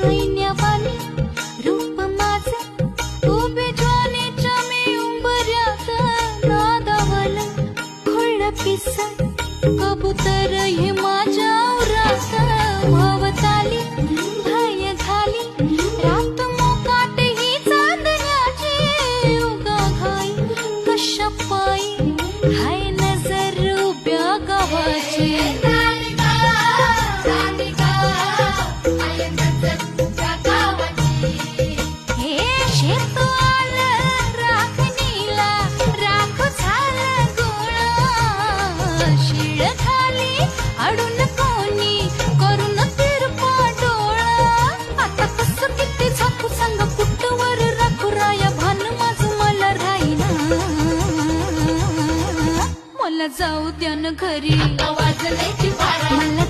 ऐन्यावानी रूप माझं उभे ज्वानीच्या मी उंबऱ्यात नादावलं खुळं पिसं कबूतर हे माझ्या उरात वावताली भय झाली रात मोकाट ही चांदण्याची उगा घाई कशा पायी हाय नजर उभ्या गावाची हे शेत आलं राखणीला राख झालं गोळा शिळ खाली अडून कोणी करून तिरपा डोळा आता कसं किती झाकू सांग कुठवर राखू राया भान माझं मला राहीना मला जाऊ द्या न घरी मला